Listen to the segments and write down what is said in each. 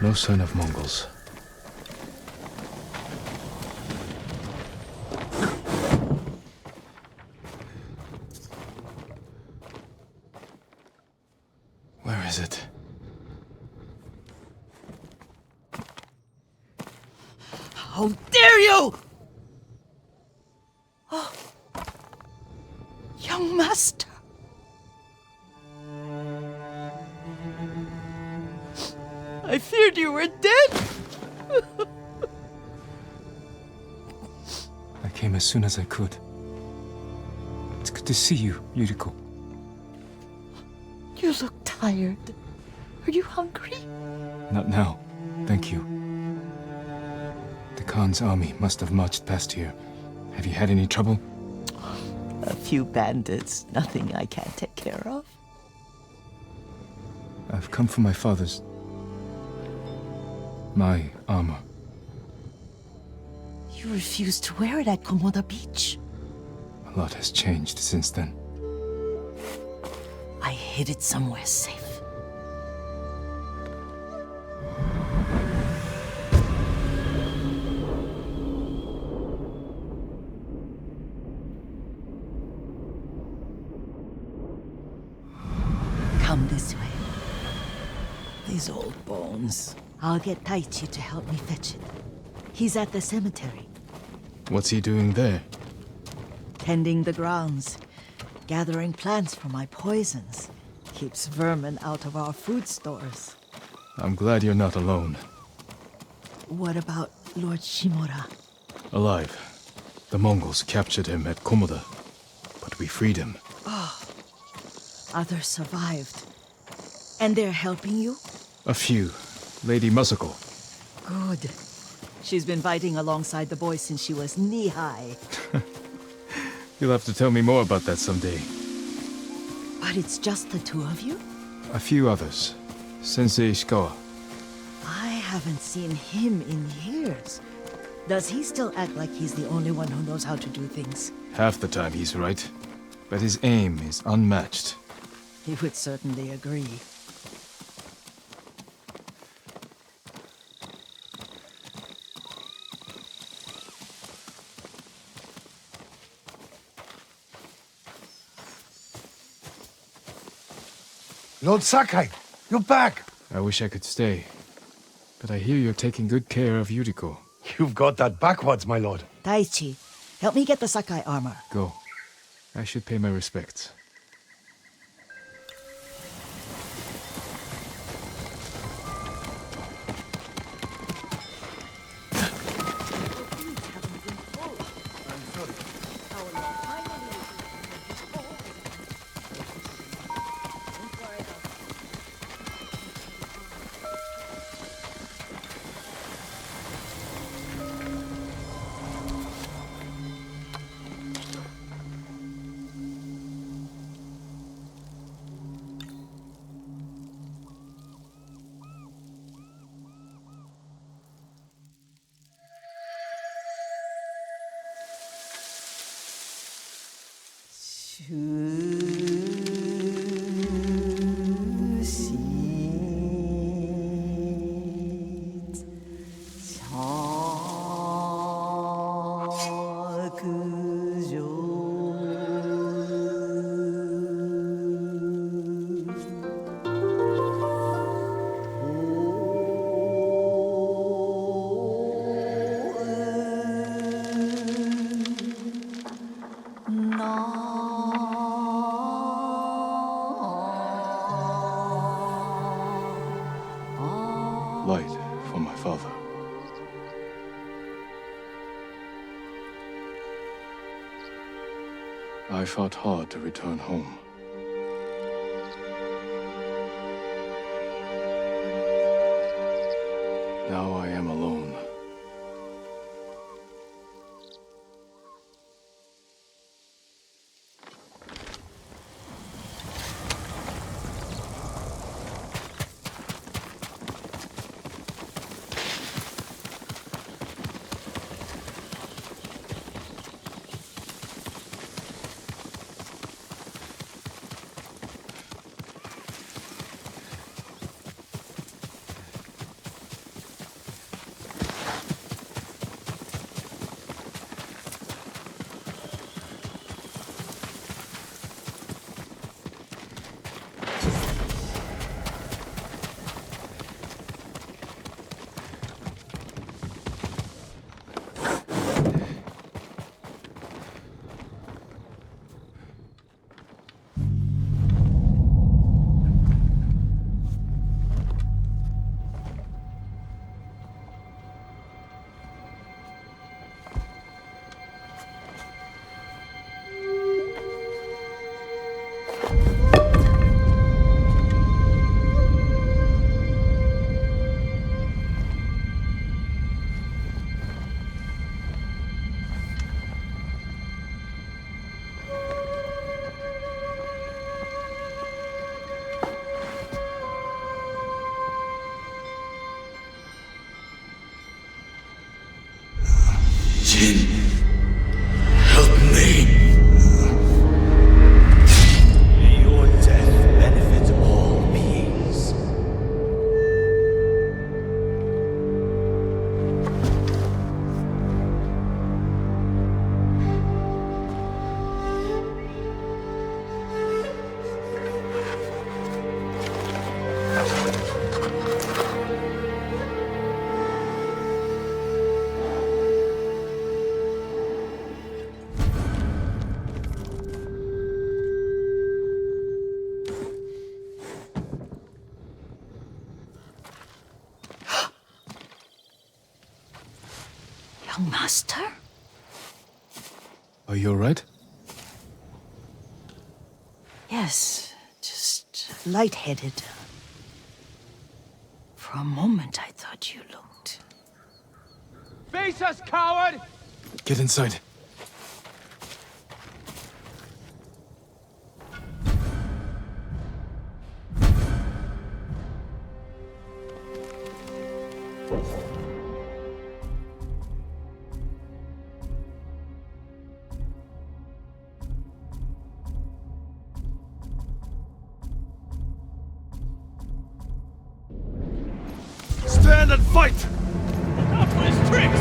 No sign of Mongols. Where is it? How dare you! Oh, young master. I feared you were dead. I came as soon as I could. It's good to see you, Yuriko. You look tired. Are you hungry? Not now, thank you. The Khan's army must have marched past here. Have you had any trouble? A few bandits. Nothing I can't take care of. I've come for my father's... my armor. You refused to wear it at Komoda Beach. A lot has changed since then. I hid it somewhere safe. Come this way. These old bones. I'll get Taichi to help me fetch it. He's at the cemetery, What's he doing there? tending the grounds, gathering plants for my poisons. Keeps vermin out of our food stores. I'm glad you're not alone. What about Lord Shimura? Alive. The Mongols captured him at Komoda, but we freed him. Others survived. And they're helping you? A few. Lady Masako. Good. She's been fighting alongside the boys since she was knee-high. You'll have to tell me more about that someday. But it's just the two of you? A few others. Sensei Ishikawa. I haven't seen him in years. Does he still act like he's the only one who knows how to do things? Half the time he's right, but his aim is unmatched. He would certainly agree. Lord Sakai, you're back. I wish I could stay, but I hear you're taking good care of Yuriko. You've got that backwards, my lord. Taichi, help me get the Sakai armor. Go. I should pay my respects. Light for my father. I fought hard to return home. Now I am alone. Jin, help me. Your death benefits all beings. Young master? Are you alright? Yes, just lightheaded. For a moment, I thought you looked... Face us, coward! Get inside. Stand and fight! Out for his tricks!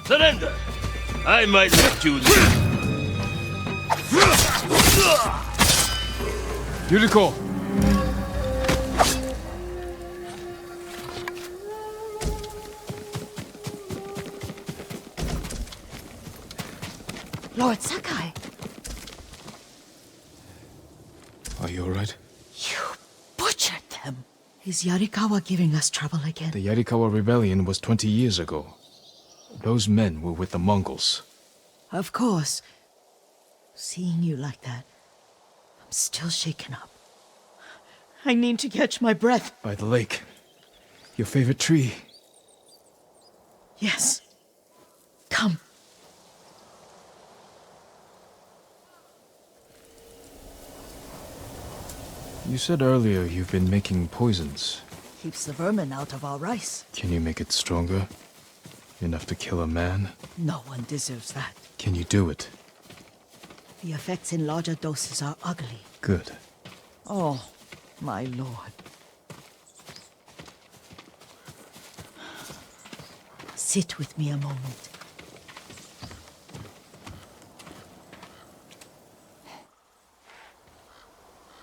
Surrender! I might let you live. Yuriko! Lord Sakai! Are you alright? You butchered them! Is Yarikawa giving us trouble again? The Yarikawa rebellion was 20 years ago. Those men were with the Mongols. Of course. Seeing you like that, I'm still shaken up. I need to catch my breath. By the lake. Your favorite tree. Yes. Come. You said earlier you've been making poisons. Keeps the vermin out of our rice. Can you make it stronger? Enough to kill a man? No one deserves that. Can you do it? The effects in larger doses are ugly. Good. Oh, my lord. Sit with me a moment.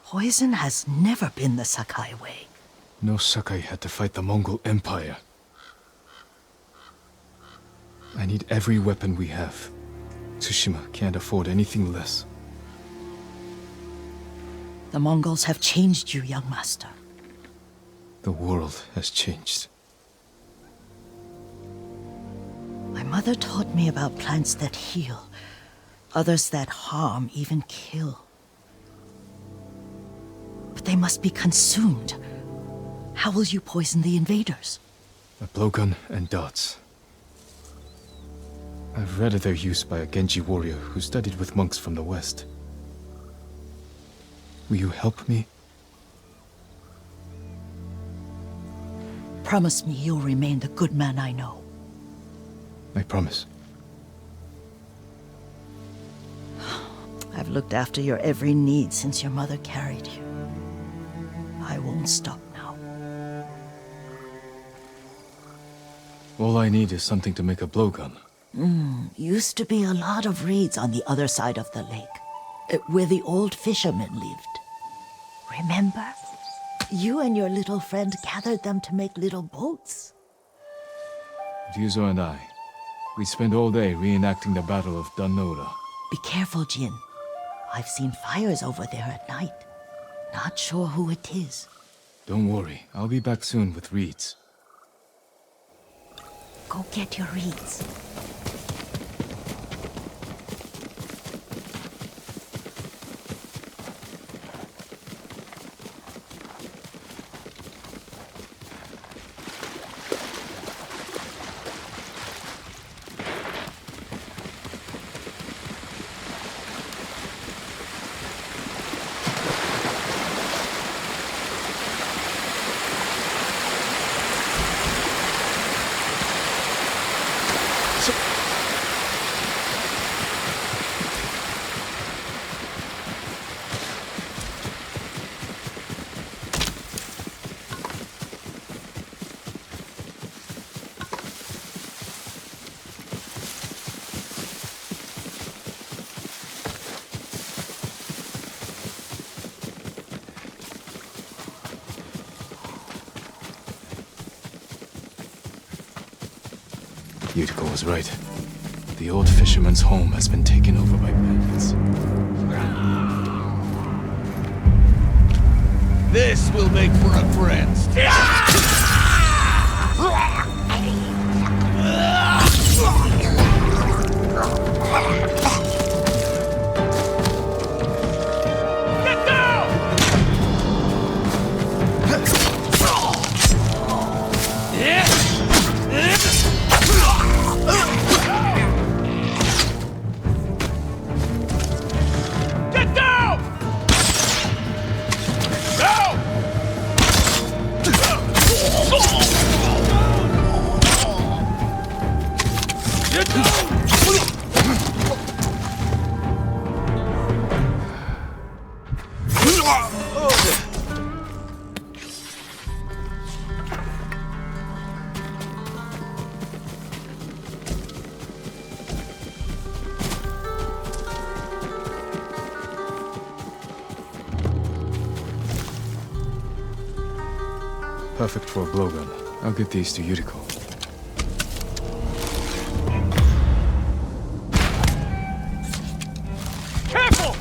Poison has never been the Sakai way. No Sakai had to fight the Mongol Empire. I need every weapon we have. Tsushima can't afford anything less. The Mongols have changed you, young master. The world has changed. My mother taught me about plants that heal, others that harm, even kill. But they must be consumed. How will you poison the invaders? A blowgun and darts. I've read of their use by a Genji warrior who studied with monks from the west. Will you help me? Promise me you'll remain the good man I know. I promise. I've looked after your every need since your mother carried you. I won't stop now. All I need is something to make a blowgun. Used to be a lot of reeds on the other side of the lake, where the old fishermen lived. Remember? You and your little friend gathered them to make little boats. Ryuzo and I, we spent all day reenacting the Battle of Danora. Be careful, Jin. I've seen fires over there at night. Not sure who it is. Don't worry, I'll be back soon with reeds. Go get your reeds. Yuriko was right. The old fisherman's home has been taken over by bandits. This will make for a friend. Get down! Get down! Go! Perfect for a blowgun. I'll get these to Yuriko. Careful!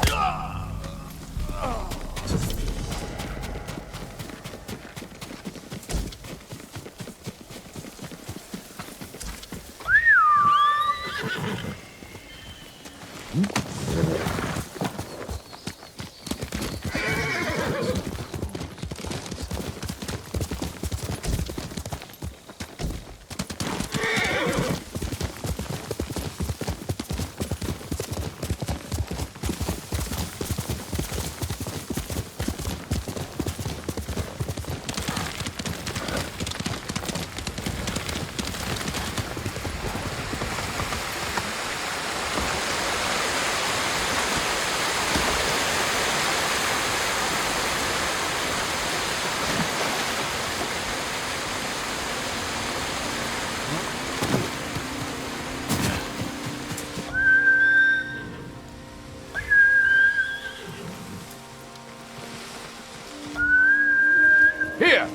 Here!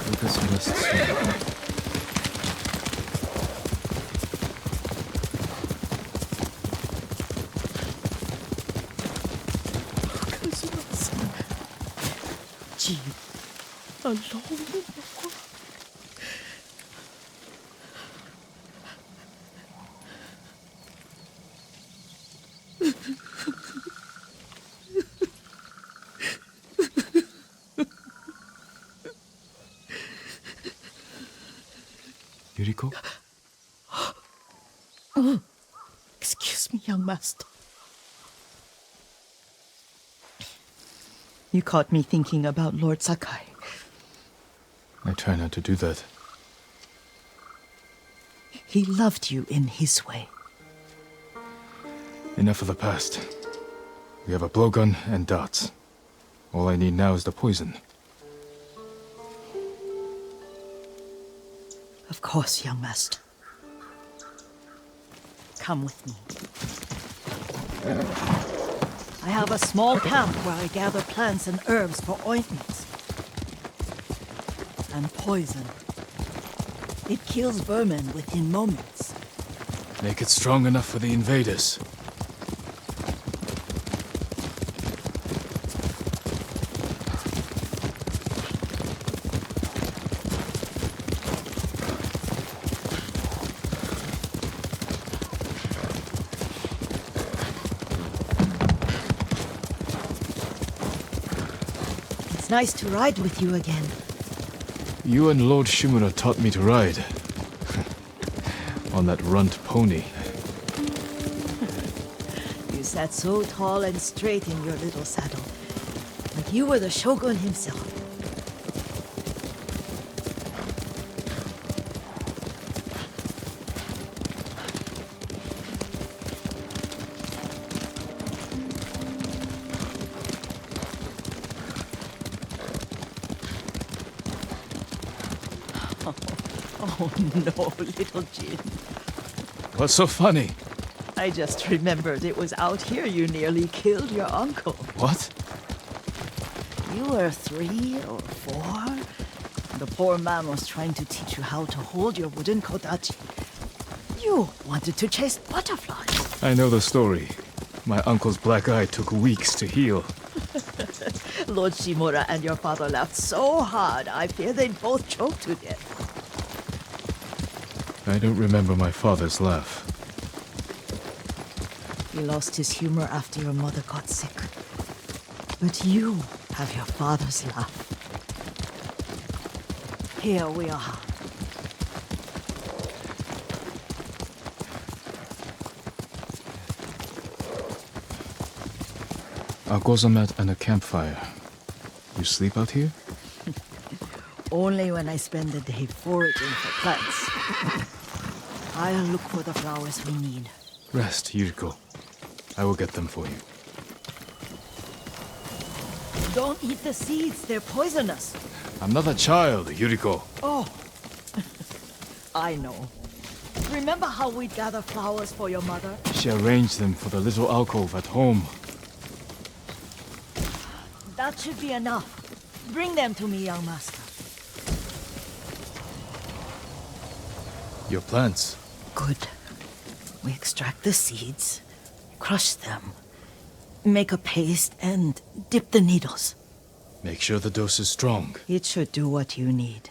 Lucas must swim. Jean, alone. Yuriko? Excuse me, young master. You caught me thinking about Lord Sakai. I try not to do that. He loved you in his way. Enough of the past. We have a blowgun and darts. All I need now is the poison. Of course, young master. Come with me. I have a small camp where I gather plants and herbs for ointments. And poison. It kills vermin within moments. Make it strong enough for the invaders. It's nice to ride with you again. You and Lord Shimura taught me to ride. On that runt pony. You sat so tall and straight in your little saddle. Like you were the shogun himself. Oh no, little Jin. What's so funny? I just remembered it was out here you nearly killed your uncle. What? You were 3 or 4, The poor man was trying to teach you how to hold your wooden kodachi. You wanted to chase butterflies. I know the story. My uncle's black eye took weeks to heal. Lord Shimura and your father laughed so hard, I fear they'd both choke to death. I don't remember my father's laugh. He lost his humor after your mother got sick. But you have your father's laugh. Here we are. A gozamat and a campfire. You sleep out here? Only when I spend the day foraging for plants. I'll look for the flowers we need. Rest, Yuriko. I will get them for you. Don't eat the seeds, they're poisonous. I'm not a child, Yuriko. Oh, I know. Remember how we'd gather flowers for your mother? She arranged them for the little alcove at home. That should be enough. Bring them to me, young master. Your plants. Good. We extract the seeds, crush them, make a paste, and dip the needles. Make sure the dose is strong. It should do what you need.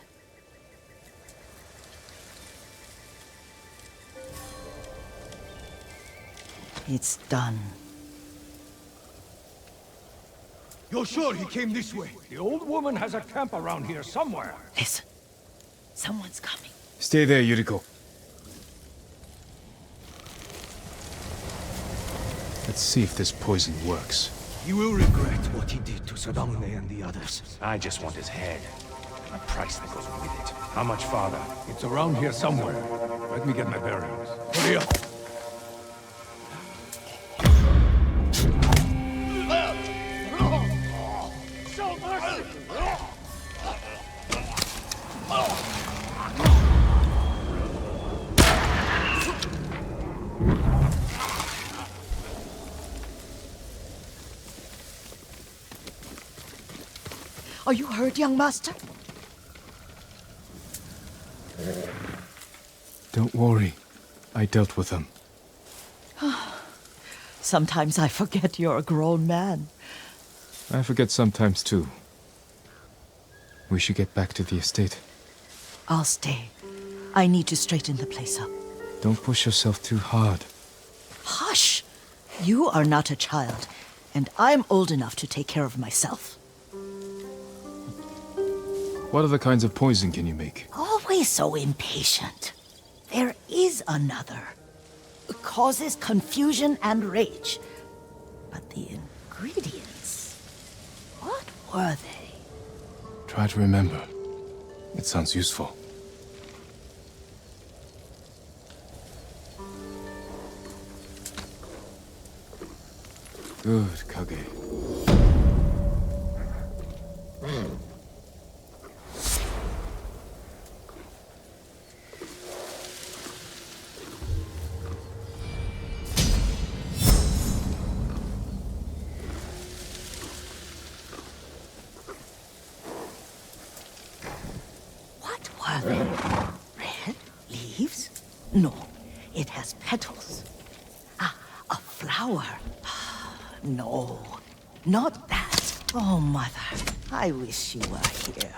It's done. You're sure he came this way? The old woman has a camp around here somewhere. Listen. Someone's coming. Stay there, Yuriko. Let's see if this poison works. He will regret what he did to Sadamune and the others. I just want his head. And the price that goes with it. How much farther? It's around here somewhere. Let me get my bearings. Hurry up. Are you hurt, young master? Don't worry. I dealt with them. Sometimes I forget you're a grown man. I forget sometimes too. We should get back to the estate. I'll stay. I need to straighten the place up. Don't push yourself too hard. Hush! You are not a child, and I'm old enough to take care of myself. What other kinds of poison can you make? Always so impatient. There is another. It causes confusion and rage. But the ingredients... what were they? Try to remember. It sounds useful. Good, Kage. What were they? Red leaves? No, it has petals. Ah, a flower. No, not that. Oh, Mother, I wish you were here.